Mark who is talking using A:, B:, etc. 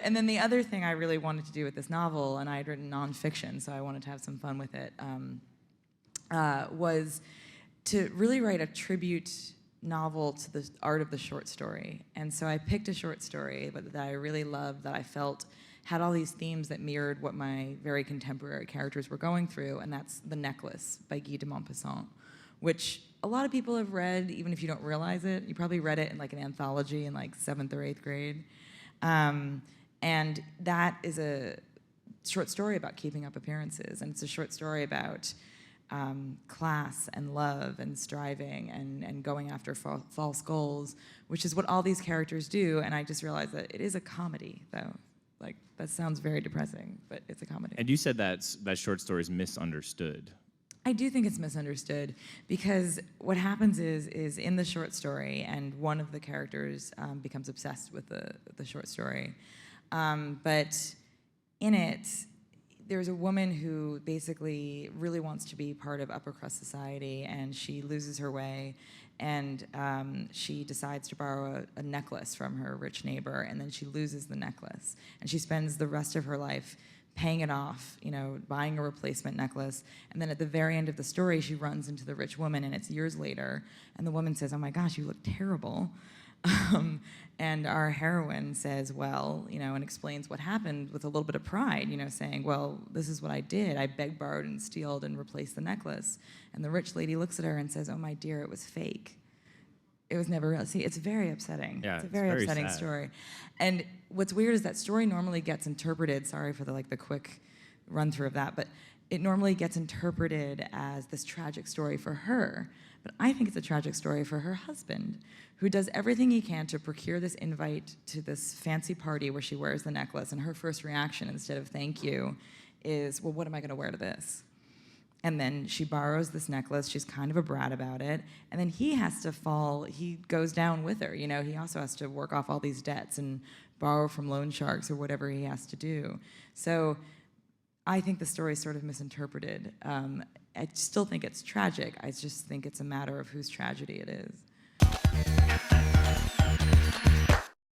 A: And then the other thing I really wanted to do with this novel, and I had written nonfiction, so I wanted to have some fun with it, was to really write a tribute novel to the art of the short story. And so I picked a short story that I really loved, that I felt had all these themes that mirrored what my very contemporary characters were going through, and that's The Necklace by Guy De Maupassant, which a lot of people have read, even if you don't realize it. You probably read it in like an anthology in like 7th or 8th grade. And that is a short story about keeping up appearances, and it's a short story about class and love and striving and going after false goals, which is what all these characters do. And I just realized that it is a comedy, though. Like, that sounds very depressing, but it's a comedy.
B: And you said that short story is misunderstood.
A: I do think it's misunderstood, because what happens is in the short story, and one of the characters becomes obsessed with the short story, but in it, there's a woman who basically really wants to be part of upper crust society, and she loses her way, and she decides to borrow a necklace from her rich neighbor, and then she loses the necklace, and she spends the rest of her life paying it off, you know, buying a replacement necklace, and then at the very end of the story, she runs into the rich woman, and it's years later, and the woman says, "Oh my gosh, you look terrible." And our heroine says, well, you know, and explains what happened with a little bit of pride, you know, saying, well, this is what I did. I begged, borrowed, and stealed and replaced the necklace. And the rich lady looks at her and says, oh, my dear, it was fake. It was never real. See, it's very upsetting.
B: Yeah,
A: it's a very upsetting
B: sad
A: story. And what's weird is that story normally gets interpreted, sorry for the quick run through of that, but it normally gets interpreted as this tragic story for her. But I think it's a tragic story for her husband, who does everything he can to procure this invite to this fancy party where she wears the necklace, and her first reaction, instead of thank you, is, well, what am I gonna wear to this? And then she borrows this necklace, she's kind of a brat about it, and then he goes down with her, you know, he also has to work off all these debts and borrow from loan sharks or whatever he has to do. So I think the story is sort of misinterpreted. I still think it's tragic. I just think it's a matter of whose tragedy it is.